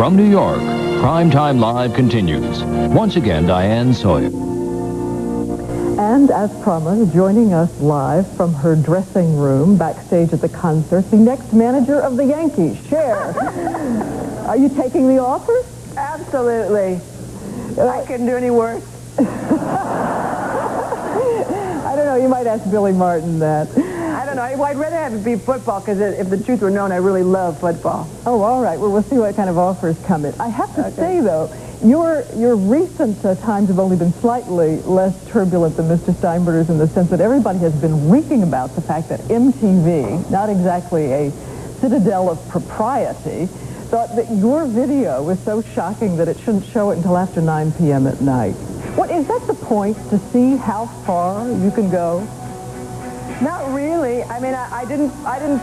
From New York, Primetime Live continues. Once again, Diane Sawyer. And as promised, joining us live from her dressing room backstage at the concert, the next manager of the Yankees, Cher. Are you taking the offer? Absolutely. I couldn't do any worse. I don't know, you might ask Billy Martin that. I don't know. I'd rather have it be football, because if the truth were known, I really love football. Oh, all right. Well, we'll see what kind of offers come in. I have to say, though, your recent times have only been slightly less turbulent than Mr. Steinberger's, in the sense that everybody has been reeking about the fact that MTV, not exactly a citadel of propriety, thought that your video was so shocking that it shouldn't show it until after 9 p.m. at night. What, is that the point, to see how far you can go? Not really. I mean, I didn't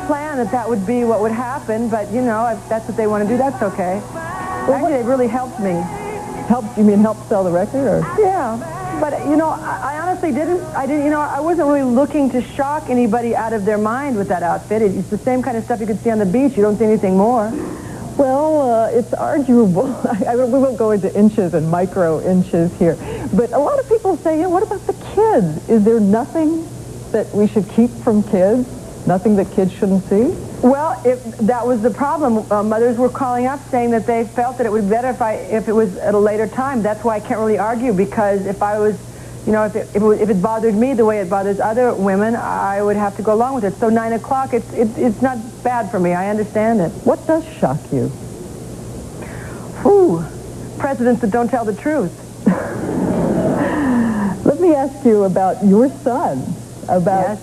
plan that would be what would happen, but, you know, if that's what they want to do, that's okay. Well, actually, it really helped me. Helped? You mean help sell the record? Or? Yeah. But, you know, I honestly didn't, you know, I wasn't really looking to shock anybody out of their mind with that outfit. It's the same kind of stuff you could see on the beach. You don't see anything more. Well, it's arguable. We won't go into inches and micro inches here. But a lot of people say, you know, what about the kids? Is there nothing that we should keep from kids? Nothing that kids shouldn't see? Well, if that was the problem, mothers were calling up saying that they felt that it would be better if it was at a later time. That's why I can't really argue, because if I was, you know, if it bothered me the way it bothers other women, I would have to go along with it. So 9 o'clock, it's not bad for me. I understand it. What does shock you? Ooh, presidents that don't tell the truth. Let me ask you about your son, about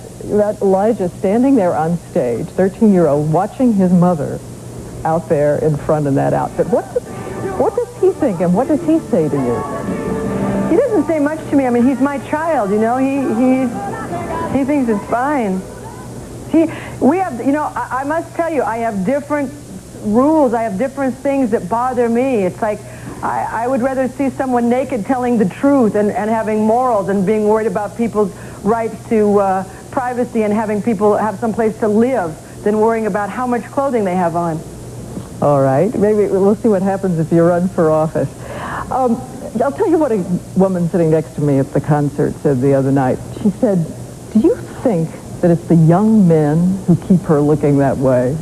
Elijah standing there on stage, 13-year-old, watching his mother out there in front in that outfit. What does he think, and what does he say to you? He doesn't say much to me. I mean, he's my child, you know. He thinks it's fine. We have, you know, I must tell you, I have different rules. I have different things that bother me. It's like I would rather see someone naked telling the truth and having morals and being worried about people's rights to privacy and having people have some place to live than worrying about how much clothing they have on. All right. Maybe we'll see what happens if you run for office. I'll tell you what a woman sitting next to me at the concert said the other night. She said, do you think that it's the young men who keep her looking that way?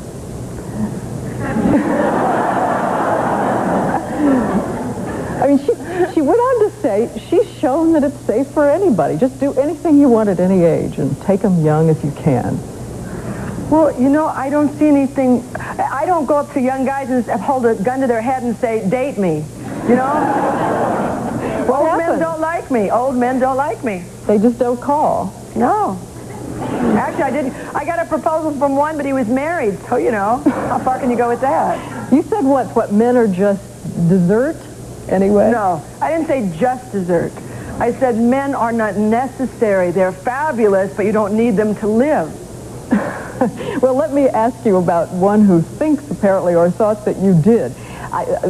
I mean, she went on to say, she's shown that it's safe for anybody. Just do anything you want at any age and take them young if you can. Well, you know, I don't see anything. I don't go up to young guys and hold a gun to their head and say, date me, you know? Old men don't like me. Old men don't like me. They just don't call. No. Actually, I didn't. I got a proposal from one, but he was married, so, you know, how far can you go with that? You said what men are just dessert, anyway? No, I didn't say just dessert. I said men are not necessary. They're fabulous, but you don't need them to live. Well, let me ask you about one who thinks, apparently, or thought that you did.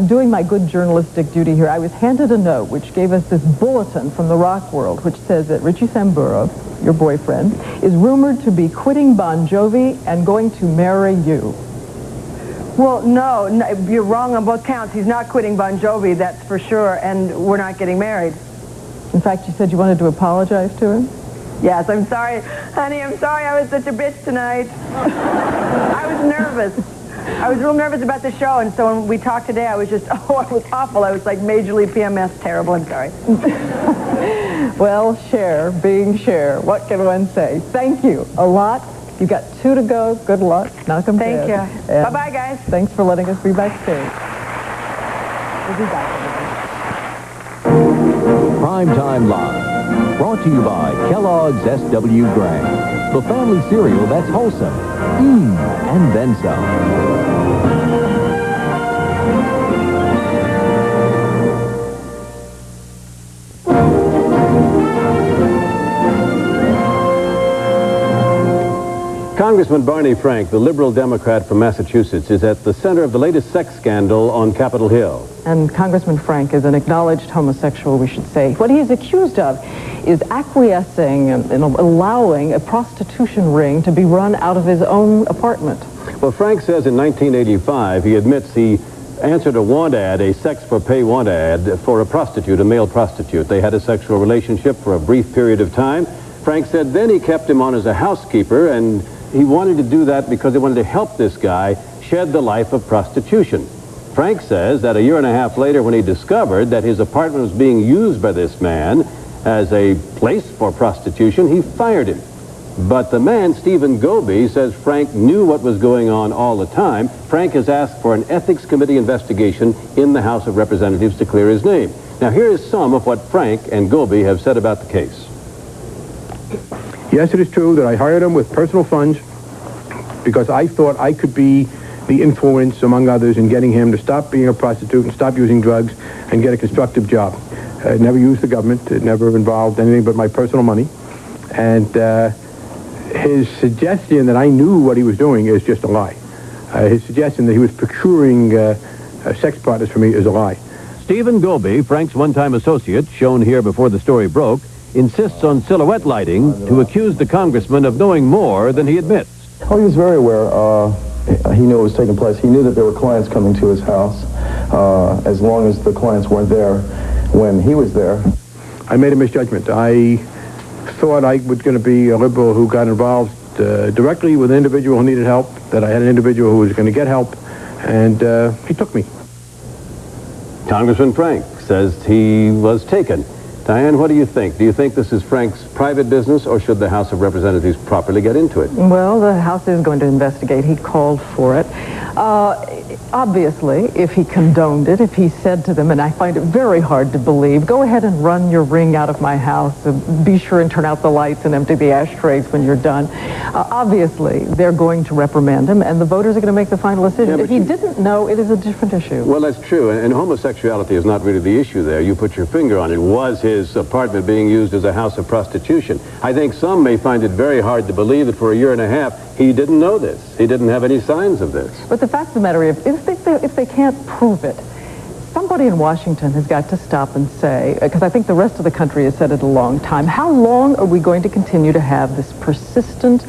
Doing my good journalistic duty here, I was handed a note which gave us this bulletin from the rock world, which says that Richie Sambora, your boyfriend, is rumored to be quitting Bon Jovi and going to marry you. Well, no, you're wrong on both counts. He's not quitting Bon Jovi, that's for sure, and we're not getting married. In fact, you said you wanted to apologize to him? Yes, I'm sorry. Honey, I'm sorry I was such a bitch tonight. I was nervous. I was real nervous about the show, and so when we talked today, I was just, I was awful. I was like majorly PMS, terrible. I'm sorry. Well, Cher, being Cher, what can one say? Thank you a lot. You got 2 to go. Good luck. Knock 'em dead. Thank you. Bye-bye, guys. Thanks for letting us be backstage. We'll be back. Primetime Live, brought to you by Kellogg's S.W. Graham, the family cereal that's wholesome, and then some. Congressman Barney Frank, the liberal Democrat from Massachusetts, is at the center of the latest sex scandal on Capitol Hill. And Congressman Frank is an acknowledged homosexual, we should say. What he is accused of is acquiescing and allowing a prostitution ring to be run out of his own apartment. Well, Frank says in 1985 he admits he answered a want ad, a sex for pay want ad for a prostitute, a male prostitute. They had a sexual relationship for a brief period of time. Frank said then he kept him on as a housekeeper, and he wanted to do that because he wanted to help this guy shed the life of prostitution. Frank says that a year and a half later, when he discovered that his apartment was being used by this man as a place for prostitution, he fired him. But the man, Stephen Goby, says Frank knew what was going on all the time. Frank has asked for an ethics committee investigation in the House of Representatives to clear his name. Now, here is some of what Frank and Goby have said about the case. Yes, it is true that I hired him with personal funds because I thought I could be the influence, among others, in getting him to stop being a prostitute and stop using drugs and get a constructive job. It never used the government. It never involved anything but my personal money. And his suggestion that I knew what he was doing is just a lie. His suggestion that he was procuring sex partners for me is a lie. Stephen Goby, Frank's one-time associate, shown here before the story broke, insists on silhouette lighting to accuse the congressman of knowing more than he admits. Oh, he was very aware. He knew what was taking place. He knew that there were clients coming to his house, as long as the clients weren't there when he was there. I made a misjudgment. I thought I was going to be a liberal who got involved directly with an individual who needed help, that I had an individual who was going to get help, and he took me. Congressman Frank says he was taken. Diane, what do you think? Do you think this is Frank's private business, or should the House of Representatives properly get into it? Well, the House is going to investigate. He called for it. Obviously, if he condoned it, if he said to them, and I find it very hard to believe, go ahead and run your ring out of my house, be sure and turn out the lights and empty the ashtrays when you're done. Obviously, they're going to reprimand him, and the voters are going to make the final decision. Yeah, if he didn't know, it is a different issue. Well, that's true, and homosexuality is not really the issue there. You put your finger on it. Was his apartment being used as a house of prostitution? I think some may find it very hard to believe that for a year and a half he didn't know this. He didn't have any signs of this. But the fact of the matter is, if they can't prove it, somebody in Washington has got to stop and say, because I think the rest of the country has said it a long time, how long are we going to continue to have this persistent,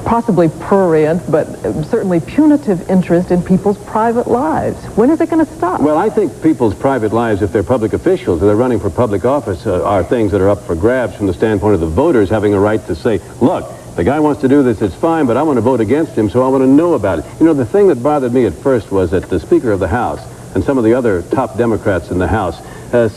possibly prurient, but certainly punitive interest in people's private lives? When is it going to stop? Well, I think people's private lives, if they're public officials, if they're running for public office, are things that are up for grabs from the standpoint of the voters having a right to say, look, the guy wants to do this, it's fine, but I want to vote against him, so I want to know about it. You know, the thing that bothered me at first was that the Speaker of the House and some of the other top Democrats in the House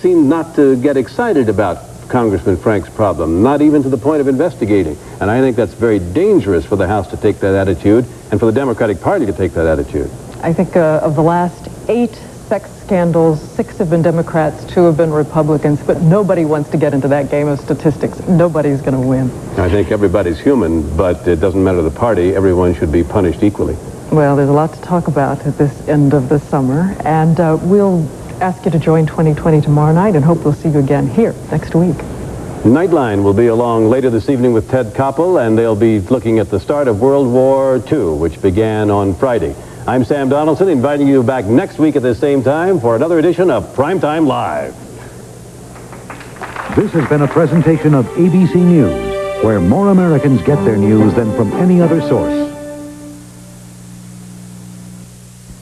seemed not to get excited about Congressman Frank's problem, not even to the point of investigating. And I think that's very dangerous for the House to take that attitude and for the Democratic Party to take that attitude. I think of the last 8 sex scandals, 6 have been Democrats, 2 have been Republicans, but nobody wants to get into that game of statistics. Nobody's going to win. I think everybody's human, but it doesn't matter the party. Everyone should be punished equally. Well, there's a lot to talk about at this end of the summer, and we'll ask you to join 2020 tomorrow night, and hope we'll see you again here next week. Nightline will be along later this evening with Ted Koppel, and they'll be looking at the start of World War II, which began on Friday. I'm Sam Donaldson, inviting you back next week at the same time for another edition of PrimeTime Live. This has been a presentation of ABC News, where more Americans get their news than from any other source.